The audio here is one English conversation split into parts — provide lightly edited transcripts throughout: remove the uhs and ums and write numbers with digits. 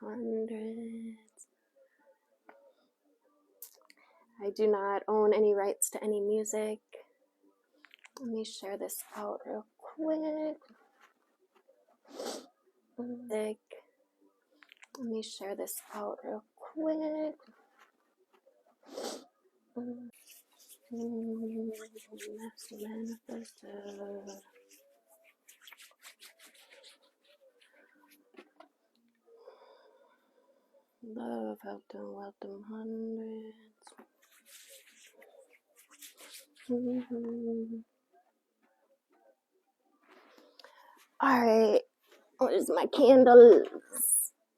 Hundreds. I do not own any rights to any music. Let me share this out real quick. Let me share this out real quick. Manifested. Love, health, and wealth, and hundreds. All right, where's my candles?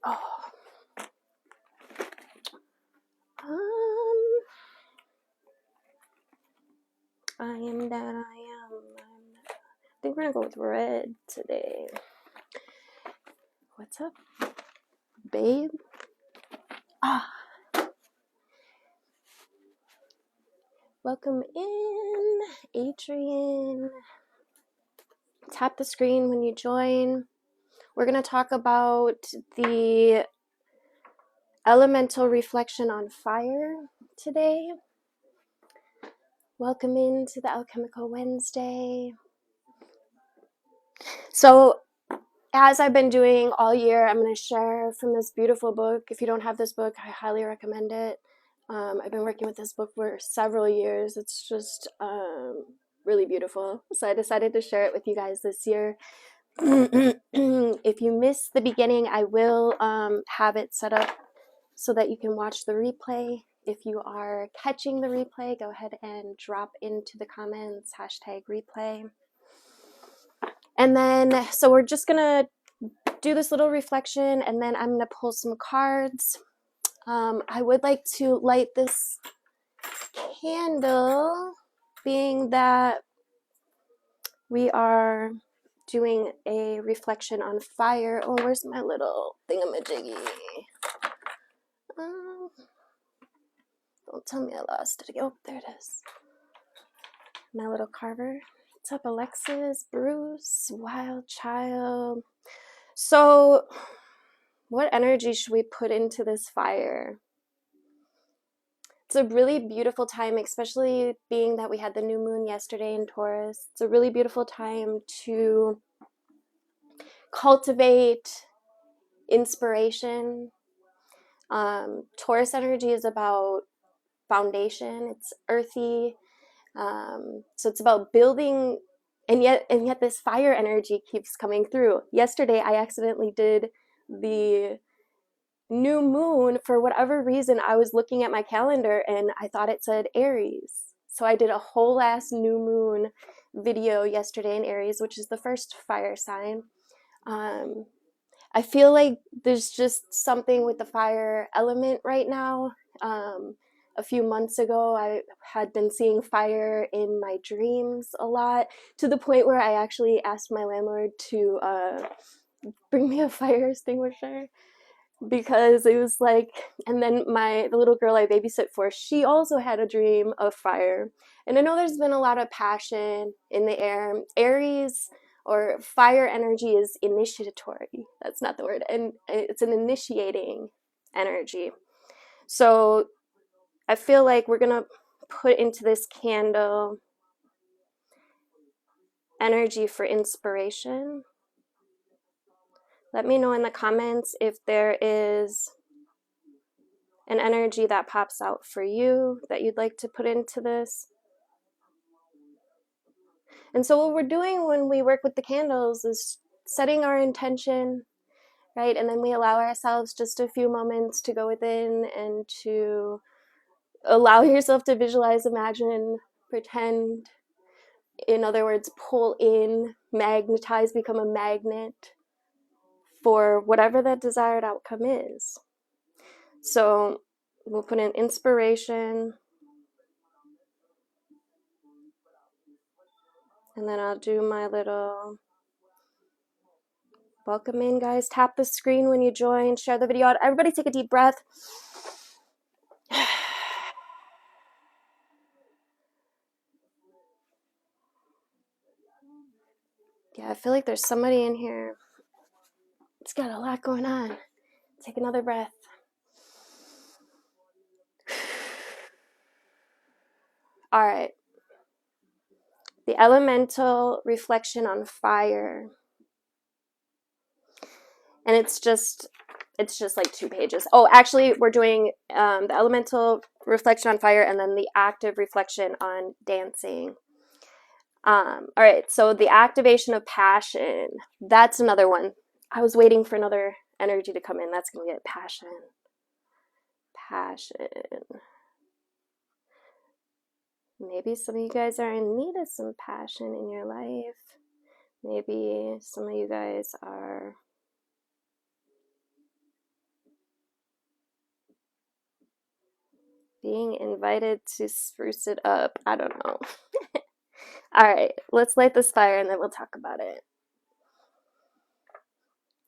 Oh. I am that I am. I think we're gonna go with red today. What's up, babe? Welcome in, Adrian. Tap the screen when you join. We're gonna talk about the elemental reflection on fire today. Welcome into the Alchemical Wednesday. So, as I've been doing all year, I'm going to share from this beautiful book. If you don't have this book, I highly recommend it. I've been working with this book for several years. It's just really beautiful. So I decided to share it with you guys this year. If you missed the beginning, I will have it set up so that you can watch the replay. If you are catching the replay, go ahead and drop into the comments, #replay. And then, so we're just going to do this little reflection, and then I'm going to pull some cards. I would like to light this candle, being that we are doing a reflection on fire. Oh, where's my little thingamajiggy? Don't tell me I lost it. Oh, there it is. My little carver. What's up, Alexis, Bruce, Wild Child? So, what energy should we put into this fire? It's a really beautiful time, especially being that we had the new moon yesterday in Taurus. It's a really beautiful time to cultivate inspiration. Taurus energy is about foundation. It's earthy. So it's about building, and yet this fire energy keeps coming through. Yesterday, I accidentally did the new moon. For whatever reason, I was looking at my calendar and I thought it said Aries. So I did a whole ass new moon video yesterday in Aries, which is the first fire sign. I feel like there's just something with the fire element right now. A few months ago, I had been seeing fire in my dreams a lot, to the point where I actually asked my landlord to bring me a fire extinguisher, because it was like, and then the little girl I babysit for, she also had a dream of fire. And I know there's been a lot of passion in the air. Aries, or fire energy, is initiatory. That's not the word. And it's an initiating energy. So I feel like we're going to put into this candle energy for inspiration. Let me know in the comments if there is an energy that pops out for you that you'd like to put into this. And so what we're doing when we work with the candles is setting our intention, right? And then we allow ourselves just a few moments to go within and to allow yourself to visualize, imagine, pretend. In other words, pull in, magnetize, become a magnet for whatever that desired outcome is. So we'll put in inspiration. And then I'll do my little welcome in, guys. Tap the screen when you join. Share the video out. Everybody take a deep breath. Yeah, I feel like there's somebody in here It's got a lot going on. Take another breath. All right. The elemental reflection on fire. And it's just like 2 pages. Oh, actually, we're doing the elemental reflection on fire and then the active reflection on dancing. All right, so the activation of passion. That's another one. I was waiting for another energy to come in. That's going to get passion. Passion. Maybe some of you guys are in need of some passion in your life. Maybe some of you guys are being invited to spruce it up. I don't know. All right, let's light this fire and then we'll talk about it.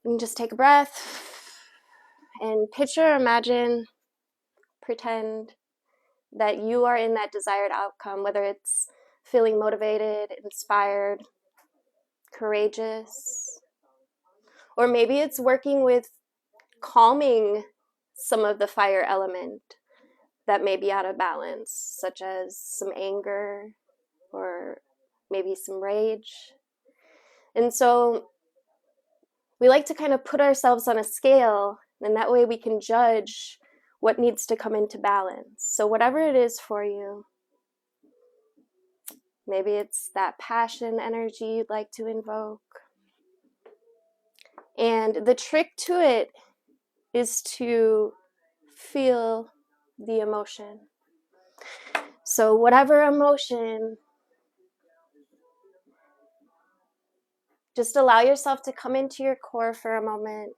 And just take a breath and picture, imagine, pretend that you are in that desired outcome, whether it's feeling motivated, inspired, courageous, or maybe it's working with calming some of the fire element that may be out of balance, such as some anger or maybe some rage. And so we like to kind of put ourselves on a scale, and that way we can judge what needs to come into balance. So whatever it is for you, maybe it's that passion energy you'd like to invoke. And the trick to it is to feel the emotion. So whatever emotion, just allow yourself to come into your core for a moment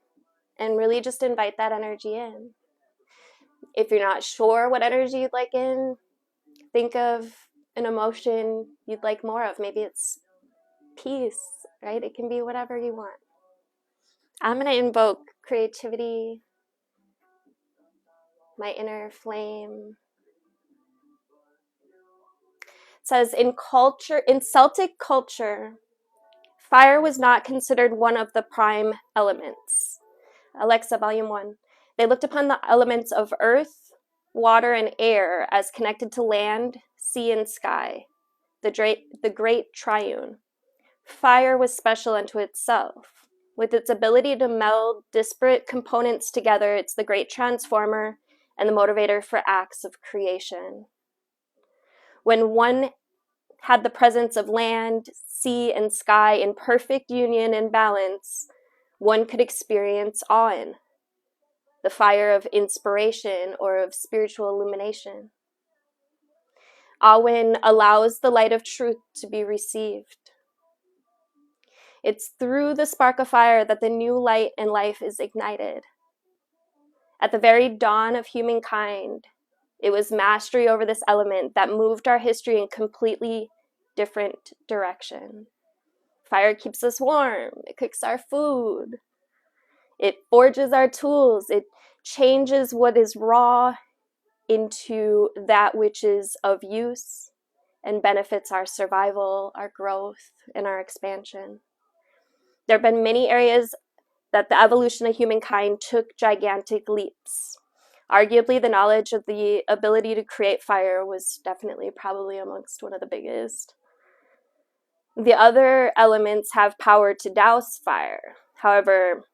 and really just invite that energy in. If you're not sure what energy you'd like in, think of an emotion you'd like more of. Maybe it's peace, right? It can be whatever you want. I'm going to invoke creativity, my inner flame. It says in Celtic culture, fire was not considered one of the prime elements. Alexa, Volume 1. They looked upon the elements of earth, water, and air as connected to land, sea, and sky, the great triune. Fire was special unto itself. With its ability to meld disparate components together, it's the great transformer and the motivator for acts of creation. When one had the presence of land, sea, and sky in perfect union and balance, one could experience awe, the fire of inspiration or of spiritual illumination. Awen allows the light of truth to be received. It's through the spark of fire that the new light and life is ignited. At the very dawn of humankind, it was mastery over this element that moved our history in completely different direction. Fire keeps us warm. It cooks our food. It forges our tools. It changes what is raw into that which is of use and benefits our survival, our growth, and our expansion. There have been many areas that the evolution of humankind took gigantic leaps. Arguably, the knowledge of the ability to create fire was definitely probably amongst one of the biggest. The other elements have power to douse fire. However,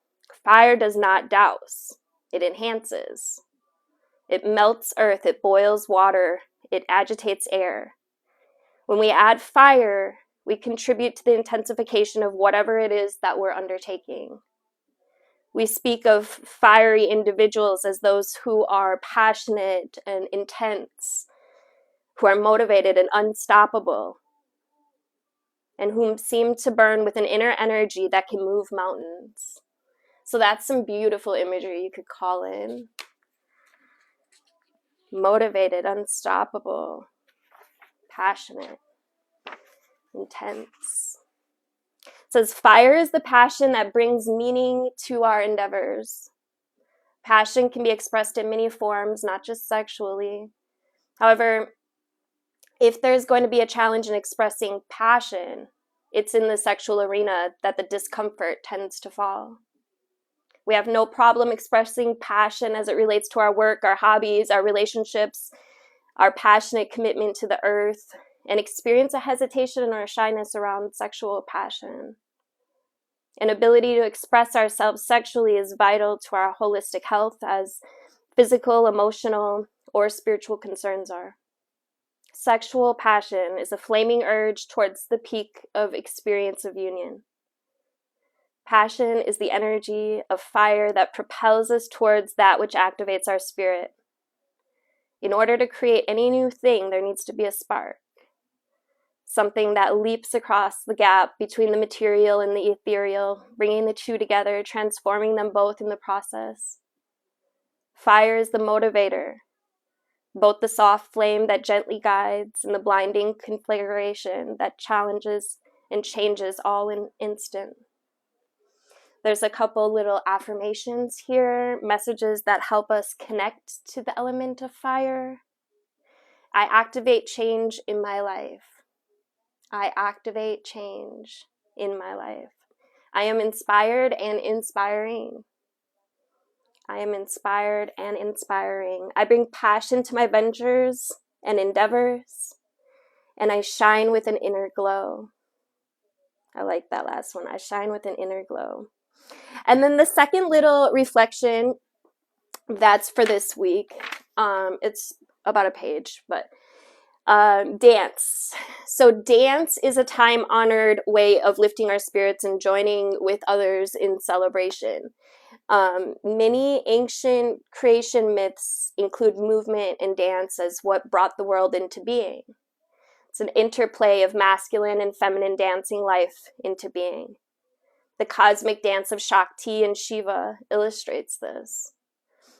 fire does not douse. It enhances. It melts earth. It boils water. It agitates air. When we add fire, we contribute to the intensification of whatever it is that we're undertaking. We speak of fiery individuals as those who are passionate and intense, who are motivated and unstoppable, and whom seem to burn with an inner energy that can move mountains. So that's some beautiful imagery you could call in. Motivated, unstoppable, passionate, intense. It says, fire is the passion that brings meaning to our endeavors. Passion can be expressed in many forms, not just sexually. However, if there's going to be a challenge in expressing passion, it's in the sexual arena that the discomfort tends to fall. We have no problem expressing passion as it relates to our work, our hobbies, our relationships, our passionate commitment to the earth, and experience a hesitation or a shyness around sexual passion. An ability to express ourselves sexually is vital to our holistic health, as physical, emotional, or spiritual concerns are. Sexual passion is a flaming urge towards the peak of experience of union. Passion is the energy of fire that propels us towards that which activates our spirit. In order to create any new thing, there needs to be a spark. Something that leaps across the gap between the material and the ethereal, bringing the two together, transforming them both in the process. Fire is the motivator, both the soft flame that gently guides and the blinding conflagration that challenges and changes all in an instant. There's a couple little affirmations here, messages that help us connect to the element of fire. I activate change in my life. I activate change in my life. I am inspired and inspiring. I am inspired and inspiring. I bring passion to my ventures and endeavors, and I shine with an inner glow. I like that last one. I shine with an inner glow. And then the second little reflection that's for this week, it's about a page, but dance. So dance is a time-honored way of lifting our spirits and joining with others in celebration. Many ancient creation myths include movement and dance as what brought the world into being. It's an interplay of masculine and feminine dancing life into being. The cosmic dance of Shakti and Shiva illustrates this.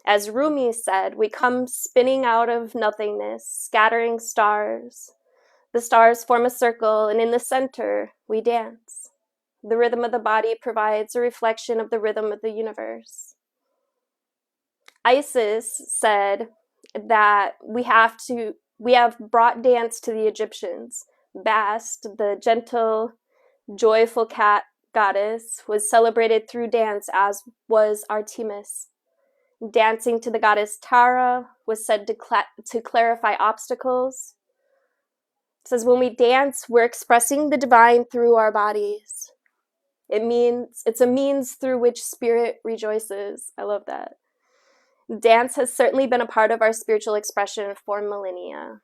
As Rumi said, we come spinning out of nothingness, scattering stars. The stars form a circle, and in the center, we dance. The rhythm of the body provides a reflection of the rhythm of the universe. Isis said that we have brought dance to the Egyptians. Bast, the gentle, joyful cat goddess, was celebrated through dance, as was Artemis. Dancing to the goddess Tara was said to clarify obstacles. It says when we dance, we're expressing the divine through our bodies. It's a means through which spirit rejoices. I love that. Dance has certainly been a part of our spiritual expression for millennia.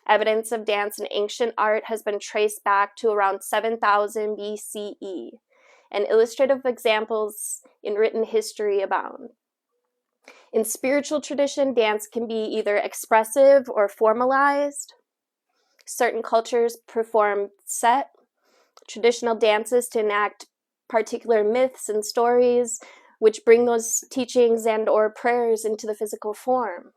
Evidence of dance in ancient art has been traced back to around 7000 BCE, and illustrative examples in written history abound. In spiritual tradition, dance can be either expressive or formalized. Certain cultures perform set, traditional dances to enact particular myths and stories, which bring those teachings and or prayers into the physical form.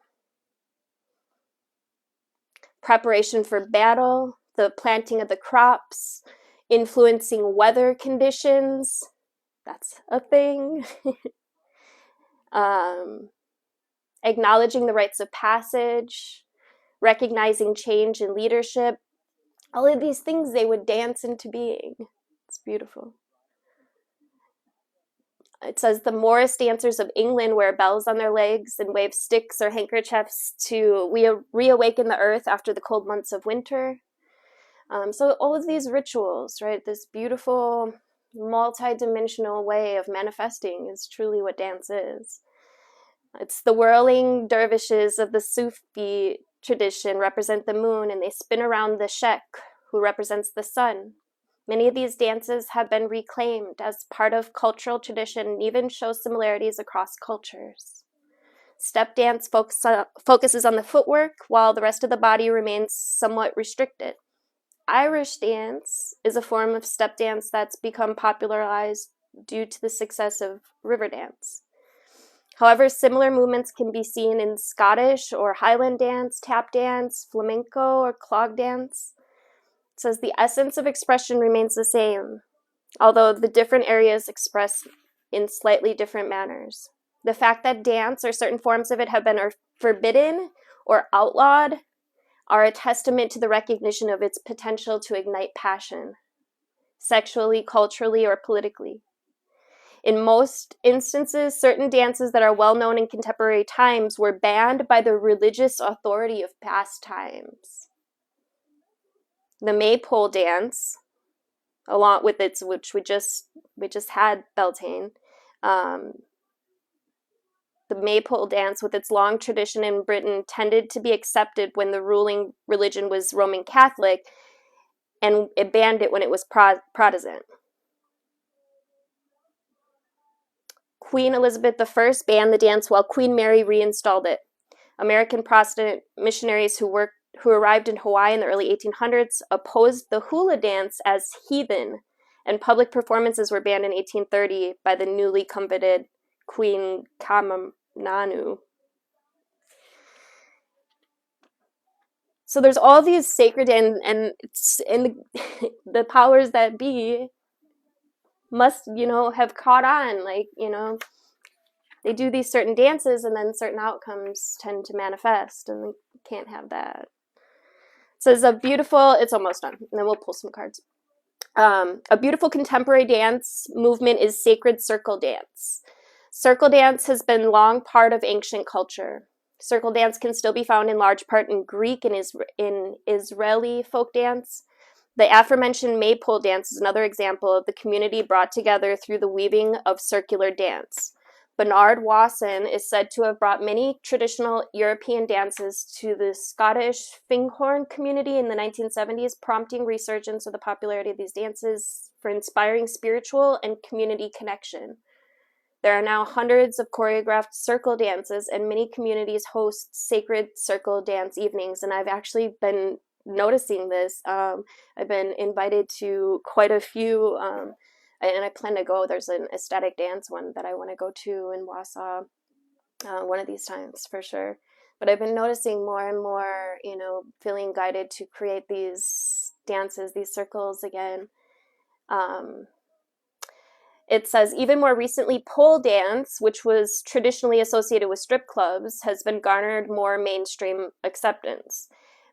Preparation for battle, the planting of the crops, influencing weather conditions, that's a thing. Acknowledging the rites of passage, recognizing change in leadership, all of these things they would dance into being. It's beautiful. It says the Morris dancers of England wear bells on their legs and wave sticks or handkerchiefs to reawaken the earth after the cold months of winter. So all of these rituals, right, this beautiful multi-dimensional way of manifesting is truly what dance is. It's the whirling dervishes of the Sufi tradition represent the moon, and they spin around the Sheikh, who represents the sun. Many of these dances have been reclaimed as part of cultural tradition and even show similarities across cultures. Step dance focuses on the footwork, while the rest of the body remains somewhat restricted. Irish dance is a form of step dance that's become popularized due to the success of river dance. However, similar movements can be seen in Scottish or Highland dance, tap dance, flamenco, or clog dance. It says the essence of expression remains the same, although the different areas express in slightly different manners. The fact that dance or certain forms of it have been forbidden or outlawed are a testament to the recognition of its potential to ignite passion, sexually, culturally, or politically. In most instances, certain dances that are well known in contemporary times were banned by the religious authority of past times. The Maypole dance, along with its, which we just had Beltane, the Maypole dance, with its long tradition in Britain, tended to be accepted when the ruling religion was Roman Catholic, and it banned it when it was Protestant. Queen Elizabeth I banned the dance while Queen Mary reinstalled it. American Protestant missionaries who arrived in Hawaii in the early 1800s opposed the hula dance as heathen, and public performances were banned in 1830 by the newly coveted Queen Kamamanu. So there's all these sacred and the powers that be must, have caught on, like, they do these certain dances and then certain outcomes tend to manifest, and we can't have that. It says it's almost done, and then we'll pull some cards. A beautiful contemporary dance movement is sacred circle dance. Circle dance has been long part of ancient culture. Circle dance can still be found in large part in Greek and in Israeli folk dance. The aforementioned Maypole dance is another example of the community brought together through the weaving of circular dance. Bernard Wasson is said to have brought many traditional European dances to the Scottish Finghorn community in the 1970s, prompting resurgence of the popularity of these dances for inspiring spiritual and community connection. There are now hundreds of choreographed circle dances, and many communities host sacred circle dance evenings, and I've actually been noticing this. I've been invited to quite a few, and I plan to go. There's an ecstatic dance one that I want to go to in Wausau one of these times for sure. But I've been noticing more and more, feeling guided to create these dances, these circles again. It says, even more recently, pole dance, which was traditionally associated with strip clubs, has been garnered more mainstream acceptance.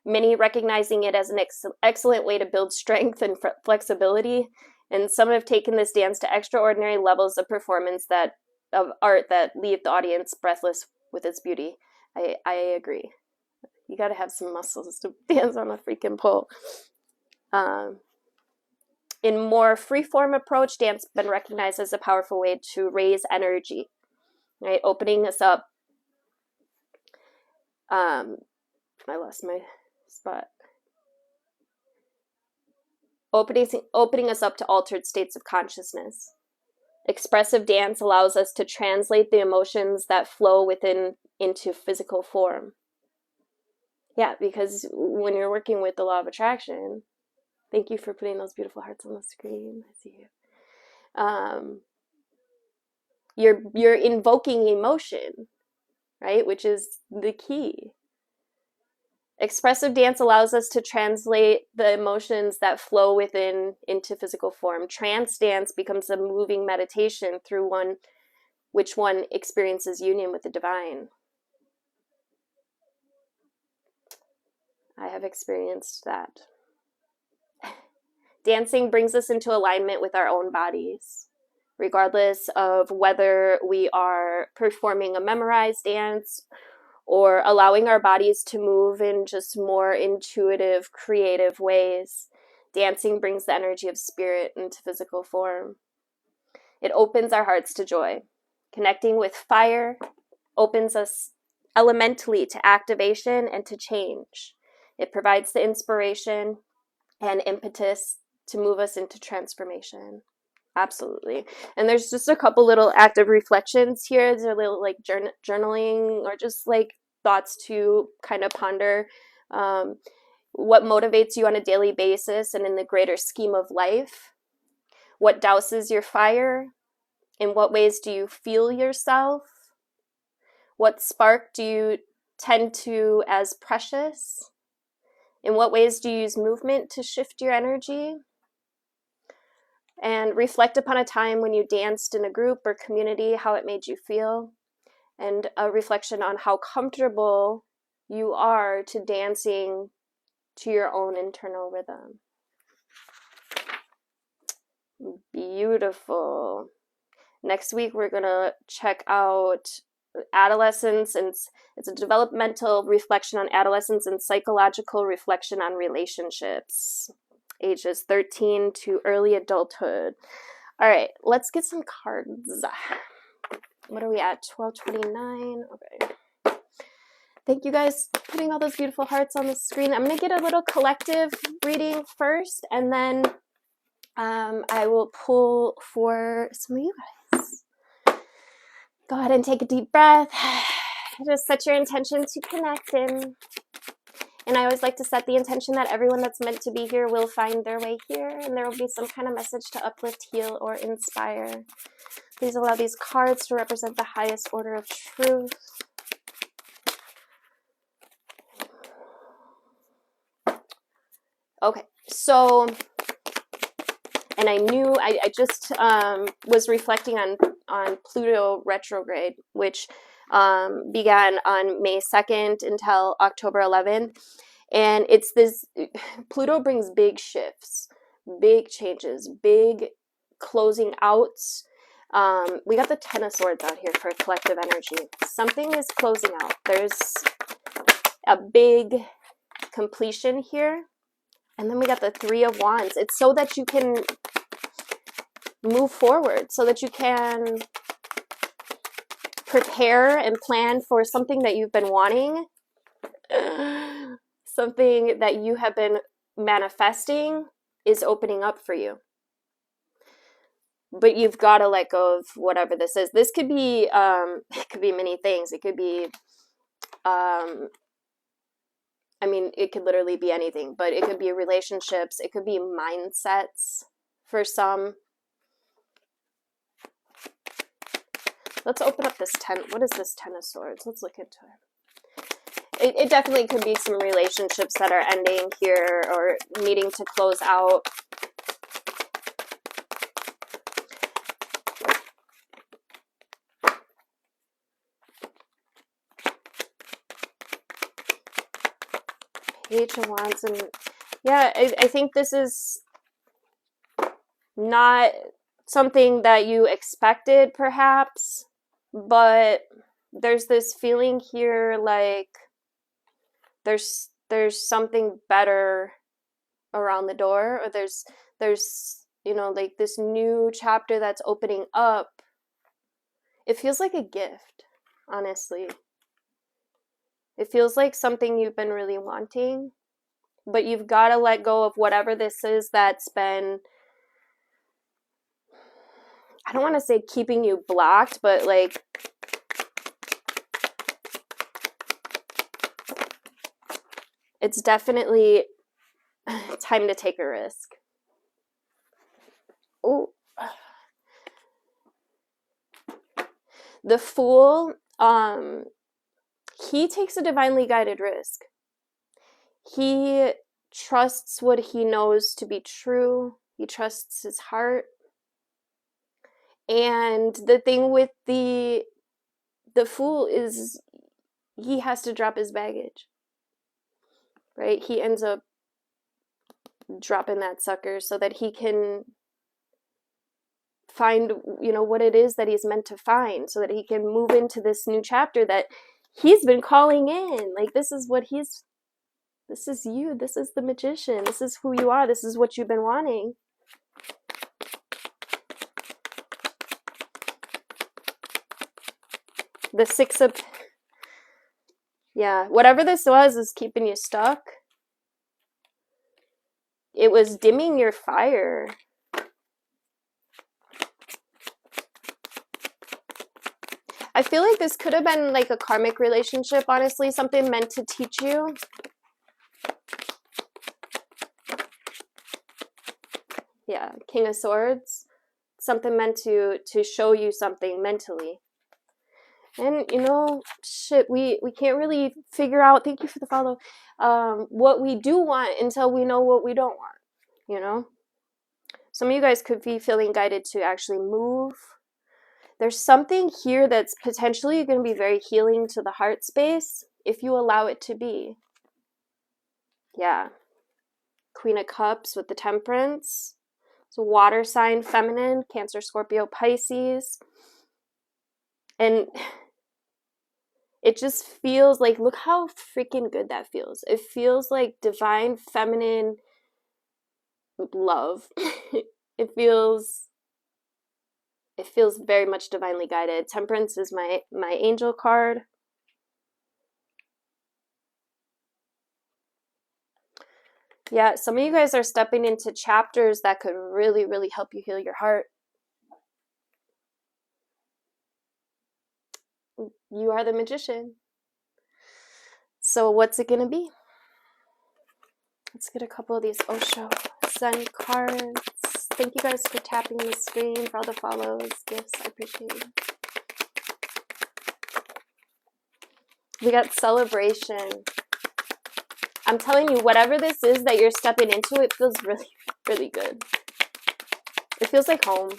Many recognizing it as an excellent way to build strength and flexibility, and some have taken this dance to extraordinary levels of performance of art that leave the audience breathless with its beauty. I agree. You got to have some muscles to dance on a freaking pole. In more free-form approach, dance has been recognized as a powerful way to raise energy, right? Opening us up. I lost my spot. Opening us up to altered states of consciousness. Expressive dance allows us to translate the emotions that flow within into physical form. Yeah, because when you're working with the law of attraction, thank you for putting those beautiful hearts on the screen. I see you. You're invoking emotion, right? Which is the key. Expressive dance allows us to translate the emotions that flow within into physical form. Trance dance becomes a moving meditation through which one experiences union with the divine. I have experienced that. Dancing brings us into alignment with our own bodies, regardless of whether we are performing a memorized dance or allowing our bodies to move in just more intuitive, creative ways. Dancing brings the energy of spirit into physical form. It opens our hearts to joy. Connecting with fire opens us elementally to activation and to change. It provides the inspiration and impetus to move us into transformation. Absolutely. And there's just a couple little active reflections here. There's a little like journaling or just like thoughts to kind of ponder what motivates you on a daily basis and in the greater scheme of life. What douses your fire? In what ways do you feel yourself? What spark do you tend to as precious? In what ways do you use movement to shift your energy? And reflect upon a time when you danced in a group or community, how it made you feel, and a reflection on how comfortable you are to dancing to your own internal rhythm. Beautiful. Next week, we're going to check out adolescence, and it's a developmental reflection on adolescence and psychological reflection on relationships, ages 13 to early adulthood. All right, let's get some cards. What are we at? 12:29. Okay. Thank you guys for putting all those beautiful hearts on the screen. I'm going to get a little collective reading first, and then I will pull for some of you guys. Go ahead and take a deep breath. Just set your intention to connect in. And I always like to set the intention that everyone that's meant to be here will find their way here, and there will be some kind of message to uplift, heal, or inspire. Please allow these cards to represent the highest order of truth. Okay, so, and I knew, I just was reflecting on Pluto retrograde, which began on May 2nd until October 11th. And it's this, Pluto brings big shifts, big changes, big closing outs. We got the Ten of Swords out here for collective energy. Something is closing out. There's a big completion here. And then we got the Three of Wands. It's so that you can move forward, so that you can prepare and plan for something that you've been wanting. Something that you have been manifesting is opening up for you. But you've got to let go of whatever this is. This could be, it could be many things. It could be, I mean, it could literally be anything, but it could be relationships. It could be mindsets for some. Let's open up this 10. What is this Ten of Swords? Let's look into it. It definitely could be some relationships that are ending here or needing to close out. Page of Wands, and yeah, I think this is not something that you expected, perhaps, but there's this feeling here like there's something better around the door, or there's you know, like this new chapter that's opening up. It feels like a gift, honestly. It feels like something you've been really wanting, but you've got to let go of whatever this is that's been, I don't want to say keeping you blocked, but like it's definitely time to take a risk. Oh, the Fool, he takes a divinely guided risk. He trusts what he knows to be true. He trusts his heart. And the thing with the Fool is he has to drop his baggage. Right? He ends up dropping that sucker so that he can find, you know, what it is that he's meant to find, so that he can move into this new chapter that he's been calling in. Like, this is what this is you, this is the Magician, this is who you are, this is what you've been wanting. The Six of, yeah, whatever this was is keeping you stuck. It was dimming your fire. I feel like this could have been like a karmic relationship, honestly, something meant to teach you. Yeah, King of Swords. Something meant to show you something mentally. And, you know, shit, we can't really figure out, thank you for the follow, what we do want until we know what we don't want, you know? Some of you guys could be feeling guided to actually move. There's something here that's potentially going to be very healing to the heart space if you allow it to be. Yeah. Queen of Cups with the Temperance. So water sign, feminine, Cancer, Scorpio, Pisces. And it just feels like, look how freaking good that feels. It feels like divine feminine love. It feels very much divinely guided. Temperance is my angel card. Yeah, some of you guys are stepping into chapters that could really, really help you heal your heart. You are the magician. So what's it going to be? Let's get a couple of these OSHA Sun cards. Thank you guys for tapping the screen, for all the follows, gifts. I appreciate you. We got celebration. I'm telling you, whatever this is that you're stepping into, it feels really, really good. It feels like home.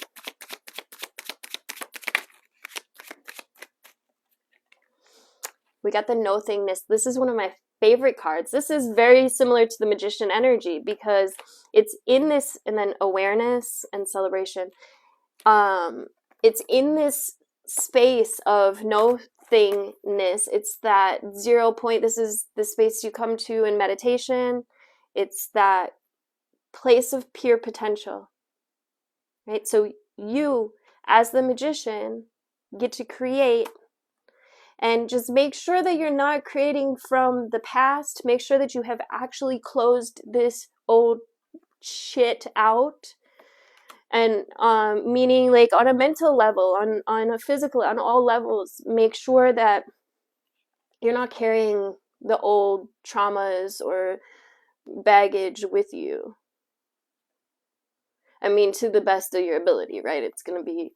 We got the no thingness. This is one of my favorite cards. This is very similar to the magician energy because it's in this, and then awareness and celebration. It's in this space of no thingness. It's that 0 point. This is the space you come to in meditation. It's that place of pure potential, right? So you, as the magician, get to create. And just make sure that you're not creating from the past. Make sure that you have actually closed this old shit out. And meaning like on a mental level, on a physical, on all levels, make sure that you're not carrying the old traumas or baggage with you. I mean, to the best of your ability, right? It's going to be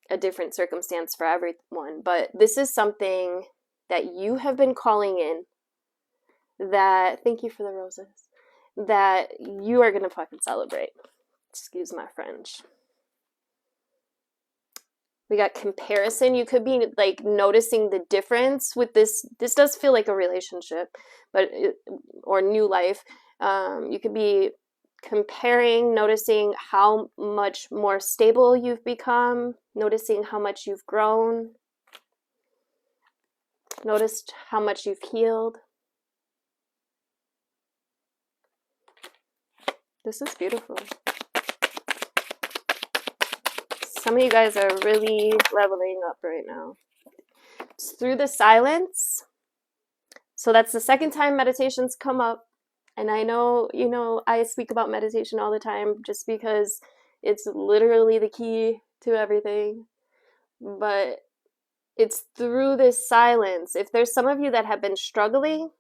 a different circumstance for everyone, but this is something that you have been calling in, that, thank you for the roses, that you are going to fucking celebrate. Excuse my French. We got comparison. You could be like noticing the difference with this. This does feel like a relationship, but or new life. You could be comparing, noticing how much more stable you've become, noticing how much you've grown, noticed how much you've healed. This is beautiful. Some of you guys are really leveling up right now. It's through the silence. So that's the second time meditations come up. And I know, you know, I speak about meditation all the time just because it's literally the key to everything. But it's through this silence. If there's some of you that have been struggling,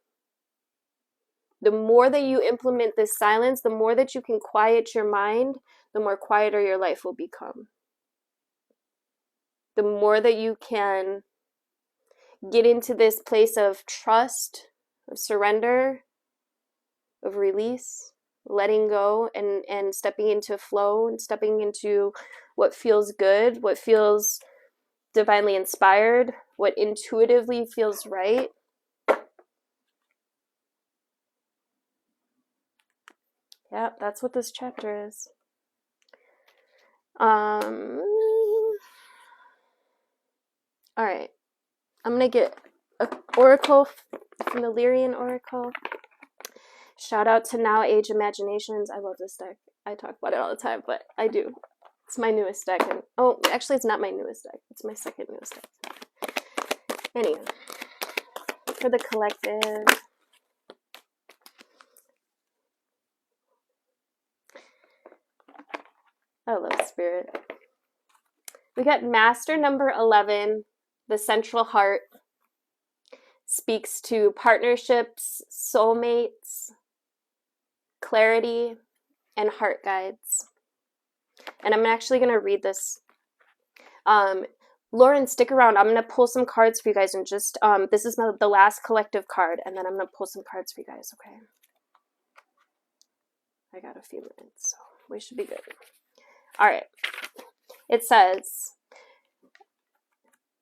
the more that you implement this silence, the more that you can quiet your mind, the more quieter your life will become. The more that you can get into this place of trust, of surrender, of release, letting go, and stepping into flow, and stepping into what feels good, what feels divinely inspired, what intuitively feels right. Yeah, that's what this chapter is. All right, I'm gonna get an oracle from the Lemuria Oracle. Shout out to Now Age Imaginations. I love this deck. I talk about it all the time, but I do. It's my newest deck. And, oh, actually, it's not my newest deck. It's my second newest deck. Anyway, for the collective. I love spirit. We got Master number 11, the central heart. Speaks to partnerships, soulmates, clarity, and heart guides. And I'm actually going to read this. Lauren, stick around. I'm going to pull some cards for you guys, and just, this is the last collective card, and then I'm going to pull some cards for you guys, okay? I got a few minutes, so we should be good. All right. It says,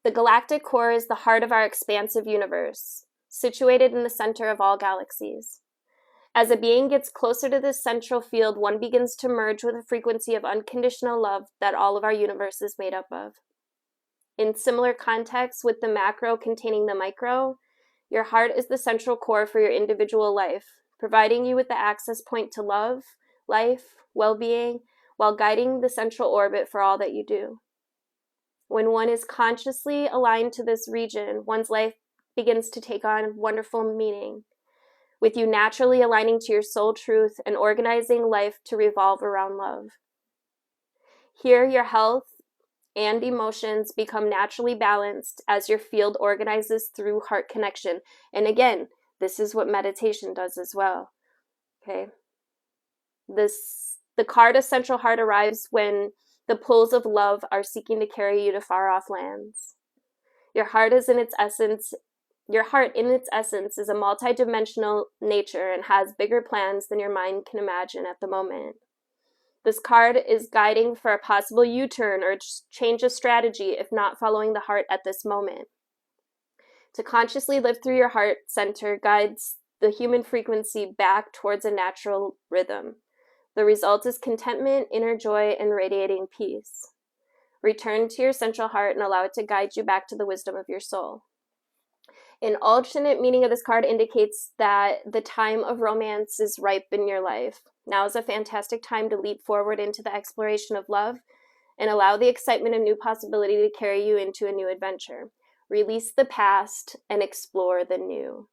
the galactic core is the heart of our expansive universe, situated in the center of all galaxies. As a being gets closer to this central field, one begins to merge with a frequency of unconditional love that all of our universe is made up of. In similar contexts with the macro containing the micro, your heart is the central core for your individual life, providing you with the access point to love, life, well-being, while guiding the central orbit for all that you do. When one is consciously aligned to this region, one's life begins to take on wonderful meaning, with you naturally aligning to your soul truth and organizing life to revolve around love. Here, your health and emotions become naturally balanced as your field organizes through heart connection. And again, this is what meditation does as well. Okay. The card of central heart arrives when the pulls of love are seeking to carry you to far off lands. Your heart in its essence is a multidimensional nature and has bigger plans than your mind can imagine at the moment. This card is guiding for a possible U-turn or change of strategy if not following the heart at this moment. To consciously live through your heart center guides the human frequency back towards a natural rhythm. The result is contentment, inner joy, and radiating peace. Return to your central heart and allow it to guide you back to the wisdom of your soul. An alternate meaning of this card indicates that the time of romance is ripe in your life. Now is a fantastic time to leap forward into the exploration of love and allow the excitement of new possibility to carry you into a new adventure. Release the past and explore the new.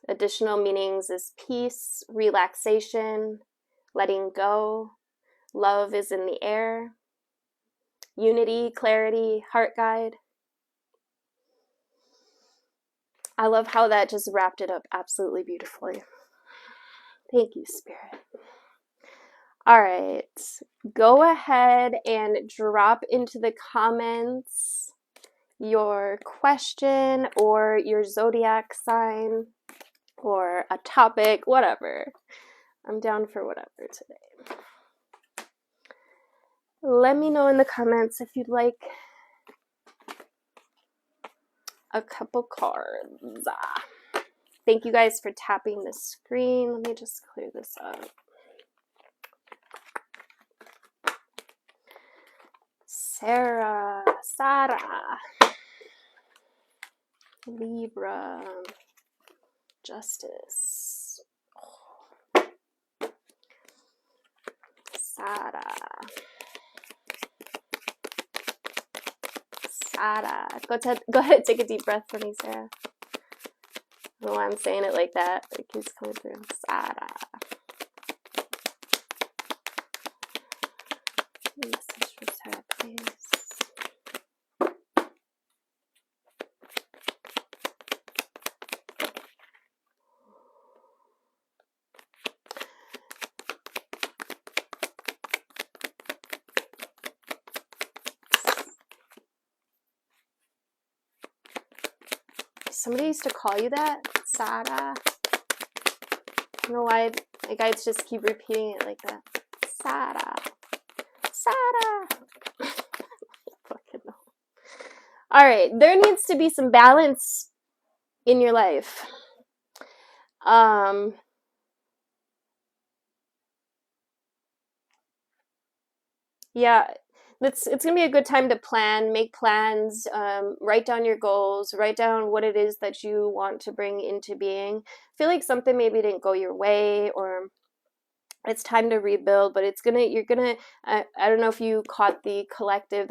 Additional meanings is peace, relaxation, letting go, love is in the air, unity, clarity, heart guide. I love how that just wrapped it up absolutely beautifully. Thank you, Spirit. All right, go ahead and drop into the comments your question or your zodiac sign or a topic, whatever. I'm down for whatever today. Let me know in the comments if you'd like a couple cards. Thank you guys for tapping the screen. Let me just clear this up. Sarah, Libra, Justice, Sarah. Go ahead and take a deep breath for me, Sarah. I don't know why I'm saying it like that. It keeps coming through. Sarah. Message for Sarah, please. Somebody used to call you that? Sada? I don't know why my guides just keep repeating it like that. Sada. Sada. Fucking no. Alright, there needs to be some balance in your life. Yeah, it's going to be a good time to plan, make plans, write down your goals, write down what it is that you want to bring into being. I feel like something maybe didn't go your way, or it's time to rebuild, but I don't know if you caught the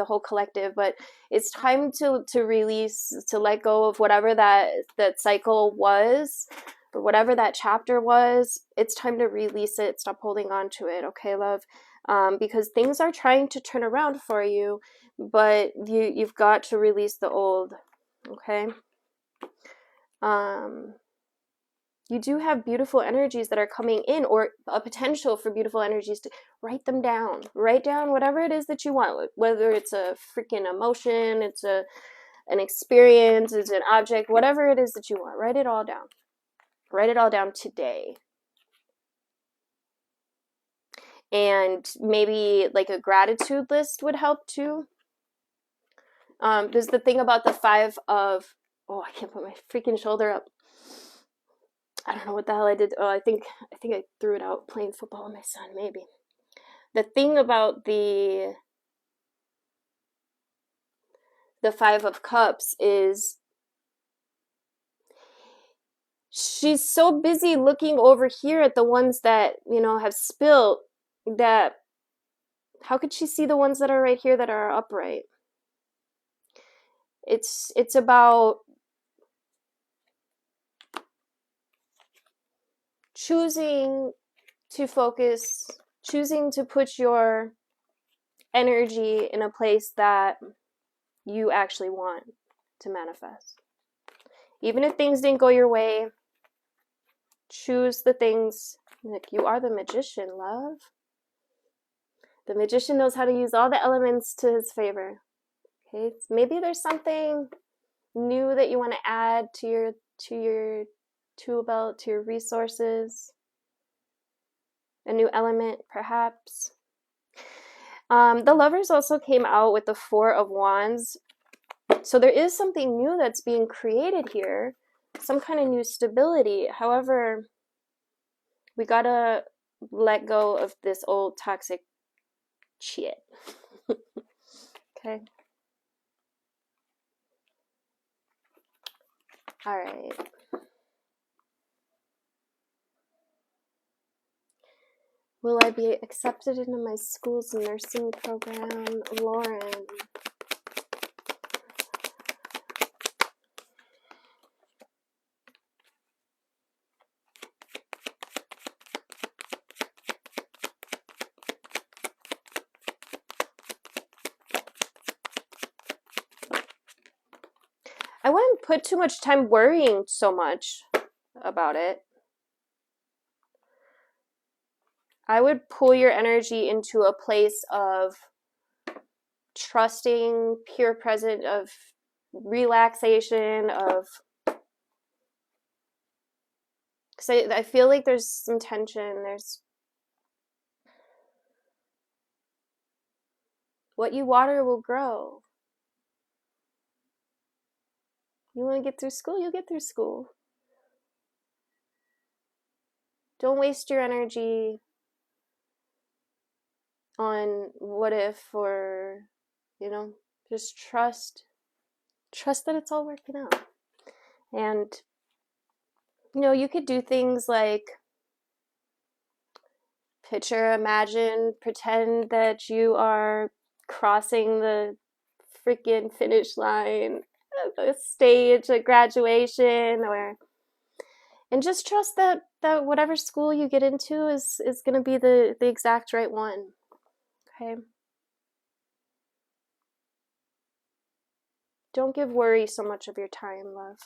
whole collective, but it's time to release, to let go of whatever that cycle was, or whatever that chapter was. It's time to release it, stop holding on to it, okay, love? Because things are trying to turn around for you, but you've got to release the old, okay? You do have beautiful energies that are coming in, or a potential for beautiful energies. To write them down. Write down whatever it is that you want, whether it's a freaking emotion, it's an experience, it's an object, whatever it is that you want. Write it all down. Write it all down today. And maybe like a gratitude list would help too. There's the thing about the 5 of, oh, I can't put my freaking shoulder up. I don't know what the hell I did. Oh, I think I threw it out playing football with my son, maybe. The thing about the Five of Cups is she's so busy looking over here at the ones that, you know, have spilt, that how could she see the ones that are right here that are upright? It's about choosing to focus, choosing to put your energy in a place that you actually want to manifest. Even if things didn't go your way, choose the things. Like, you are the magician, love. The magician knows how to use all the elements to his favor. Okay, maybe there's something new that you want to add to your tool belt, to your resources. A new element, perhaps. The Lovers also came out with the Four of Wands. So there is something new that's being created here, some kind of new stability. However, we gotta let go of this old toxic shit. Okay. All right. Will I be accepted into my school's nursing program? Lauren. I wouldn't put too much time worrying so much about it. I would pull your energy into a place of trusting, pure present, of relaxation, of, because I feel like there's some tension. There's what you water will grow. You want to get through school, you'll get through school. Don't waste your energy on what if, or, you know, just trust that it's all working out. And, you know, you could do things like picture, imagine, pretend that you are crossing the freaking finish line of a stage, a graduation, and just trust that whatever school you get into is going to be the exact right one. Okay? Don't give worry so much of your time, love.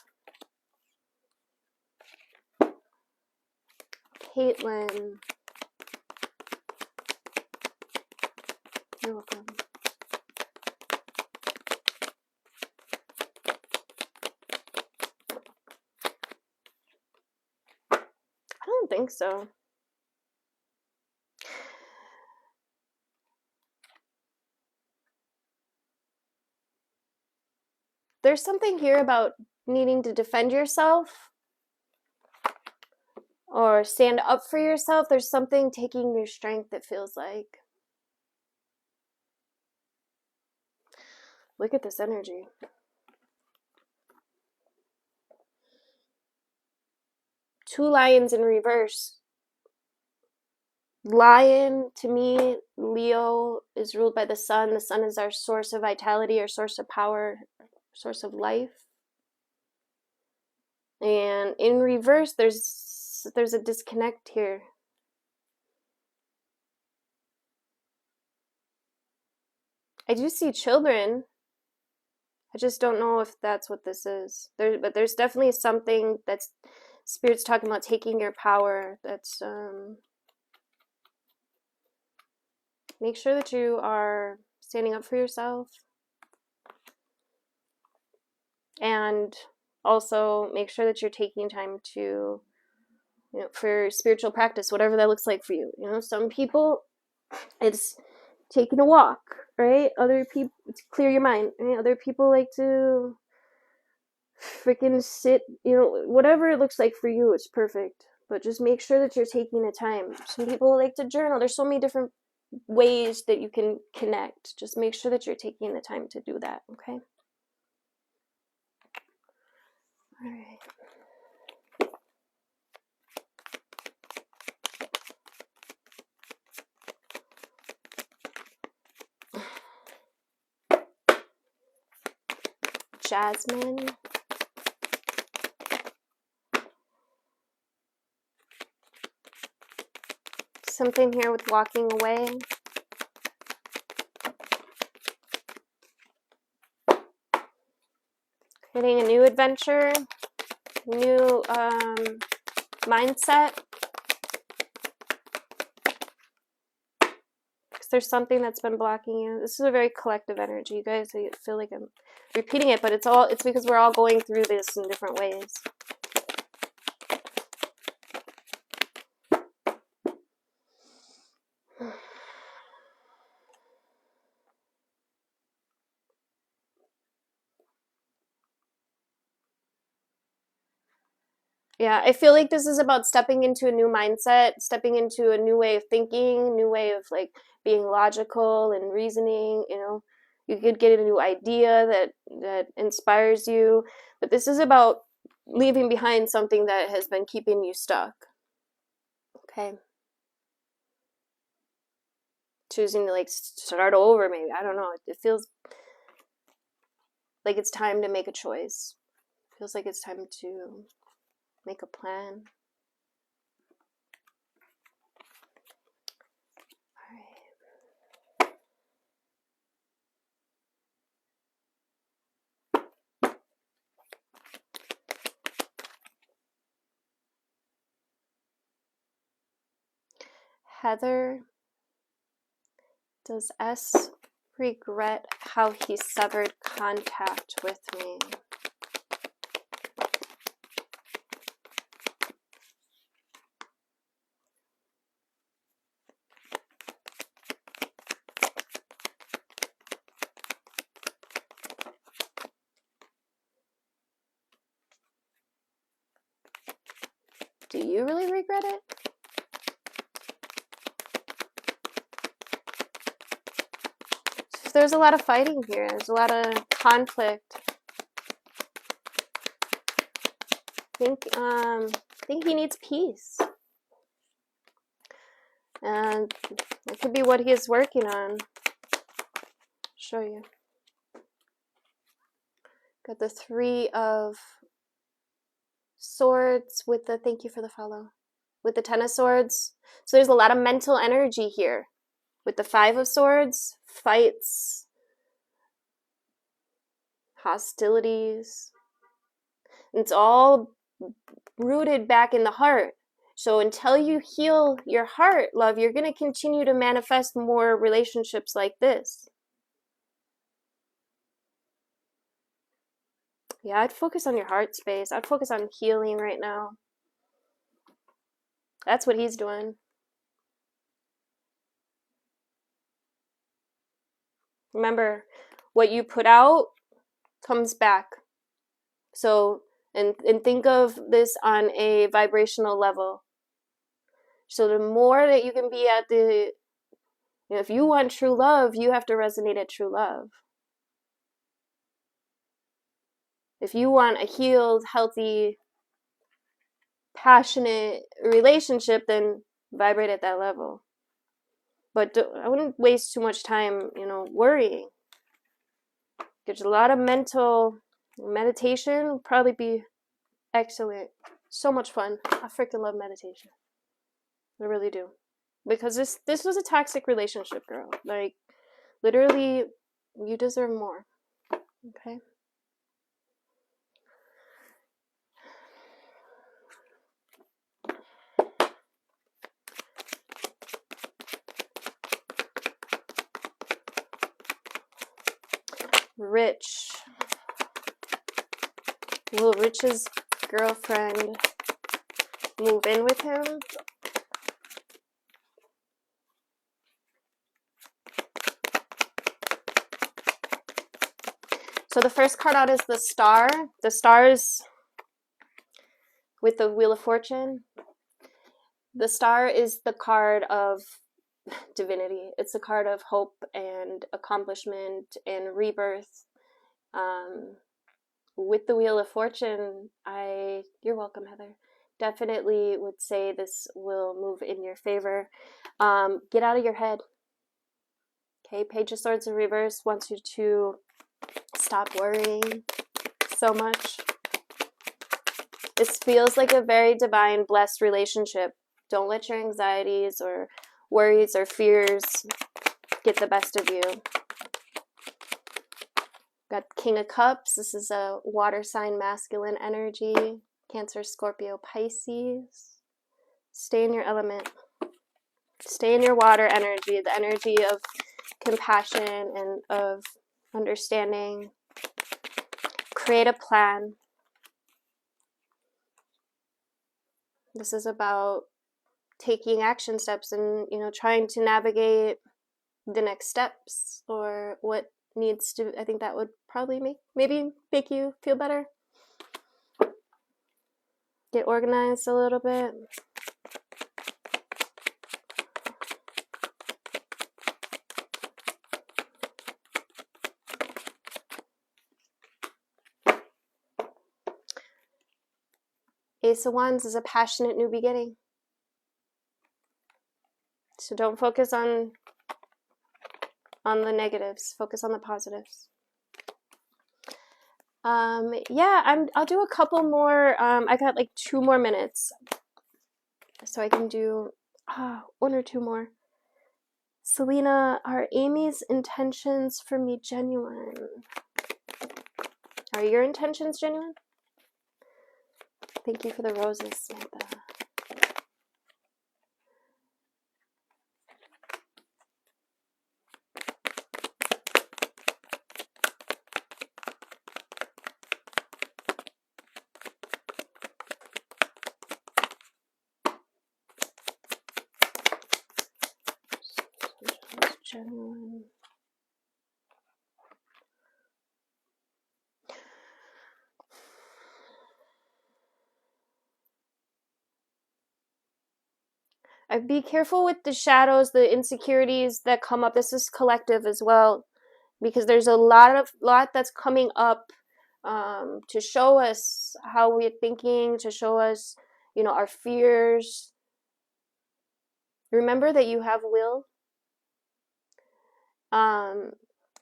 Caitlin. You're welcome. I don't think so. There's something here about needing to defend yourself or stand up for yourself. There's something taking your strength, it feels like. Look at this energy. Two lions in reverse. Lion, to me, Leo, is ruled by the sun. The sun is our source of vitality, our source of power, source of life. And in reverse, there's a disconnect here. I do see children. I just don't know if that's what this is. But there's definitely something that's Spirit's talking about, taking your power. That's make sure that you are standing up for yourself, and also make sure that you're taking time to, you know, for spiritual practice, whatever that looks like for you. You know, some people it's taking a walk, right? Other people, to clear your mind. Right? Other people like to freaking sit, you know, whatever it looks like for you, it's perfect. But just make sure that you're taking the time. Some people like to journal. There's so many different ways that you can connect. Just make sure that you're taking the time to do that, okay? All right. Jasmine. Something here with walking away. Creating a new adventure, new mindset. Because there's something that's been blocking you. This is a very collective energy, you guys. I feel like I'm repeating it, but it's because we're all going through this in different ways. Yeah, I feel like this is about stepping into a new mindset, stepping into a new way of thinking, new way of like being logical and reasoning, you know. You could get a new idea that inspires you, but this is about leaving behind something that has been keeping you stuck. Okay. Choosing to like start over, maybe. I don't know. It feels like it's time to make a choice. It feels like it's time to make a plan. All right. Heather, does S regret how he severed contact with me? Do you really regret it? There's a lot of fighting here. There's a lot of conflict. I think he needs peace. And it could be what he is working on. I'll show you. Got the 3 of Swords with the, thank you for the follow, with the 10 of Swords. So there's a lot of mental energy here. With the 5 of Swords, fights, hostilities. It's all rooted back in the heart. So until you heal your heart, love, you're going to continue to manifest more relationships like this. Yeah, I'd focus on your heart space. I'd focus on healing right now. That's what he's doing. Remember, what you put out comes back. So, and think of this on a vibrational level. So the more that you can be at the, you know, if you want true love, you have to resonate at true love. If you want a healed, healthy, passionate relationship, then vibrate at that level. But I wouldn't waste too much time, you know, worrying. There's a lot of mental meditation. Would probably be excellent. So much fun. I freaking love meditation. I really do. Because this was a toxic relationship, girl. Like, literally, you deserve more. Okay? Rich. Will Rich's girlfriend move in with him? So the first card out is the Star. The Stars with the Wheel of Fortune. The Star is the card of divinity. It's a card of hope and accomplishment and rebirth. With the Wheel of Fortune, you're welcome, Heather. Definitely would say this will move in your favor. Get out of your head. Okay, Page of Swords in reverse wants you to stop worrying so much. This feels like a very divine, blessed relationship. Don't let your anxieties or worries or fears get the best of you. Got King of Cups. This is a water sign, masculine energy. Cancer, Scorpio, Pisces. Stay in your element. Stay in your water energy, the energy of compassion and of understanding. Create a plan. This is about taking action steps and, trying to navigate the next steps or what needs to, I think that would probably maybe make you feel better. Get organized a little bit. Ace of Wands is a passionate new beginning. So don't focus on the negatives. Focus on the positives. I'll do a couple more. I got like 2 more minutes. So I can do 1 or 2 more. Selena, are Amy's intentions for me genuine? Are your intentions genuine? Thank you for the roses, Samantha. Genuine. Be careful with the shadows, the insecurities that come up. This is collective as well, because there's a lot that's coming up to show us how we're thinking, to show us, our fears. Remember that you have will.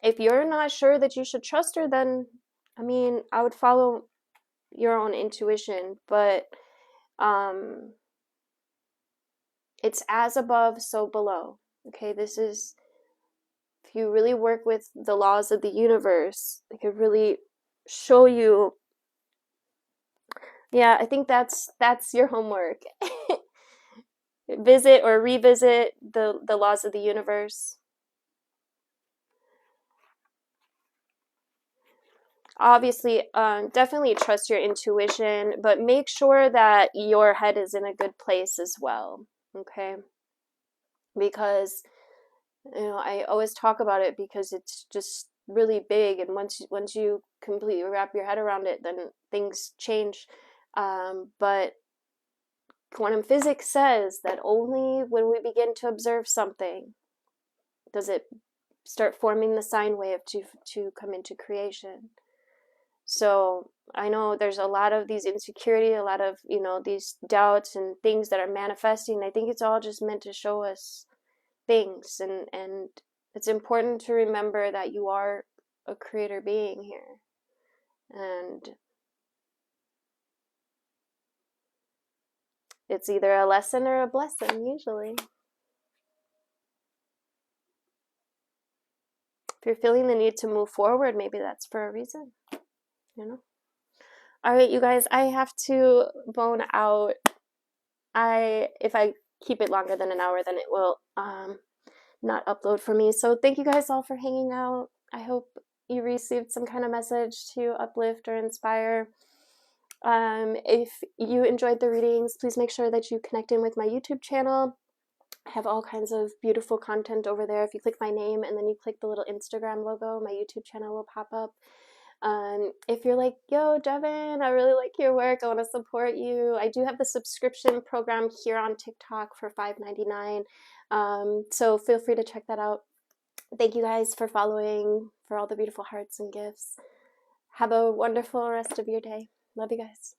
If you're not sure that you should trust her, then, I would follow your own intuition, but it's as above, so below. Okay, this is, if you really work with the laws of the universe, it could really show you. Yeah, I think that's your homework. Visit or revisit the laws of the universe. Obviously, definitely trust your intuition, but make sure that your head is in a good place as well. Okay, because I always talk about it because it's just really big, and once you completely wrap your head around it, then things change. But quantum physics says that only when we begin to observe something does it start forming the sine wave to come into creation. So I know there's a lot of these insecurity, a lot of, these doubts and things that are manifesting. I think it's all just meant to show us things. And it's important to remember that you are a creator being here. And it's either a lesson or a blessing, usually. If you're feeling the need to move forward, maybe that's for a reason. All right, you guys, I have to bone out. If I keep it longer than an hour, then it will not upload for me. So thank you guys all for hanging out. I hope you received some kind of message to uplift or inspire. If you enjoyed the readings, please make sure that you connect in with my YouTube channel. I have all kinds of beautiful content over there. If you click my name and then you click the little Instagram logo, my YouTube channel will pop up. If you're like, yo, Devin, I really like your work, I want to support you, I do have the subscription program here on TikTok for $5.99. So feel free to check that out. Thank you guys for following, for all the beautiful hearts and gifts. Have a wonderful rest of your day. Love you guys.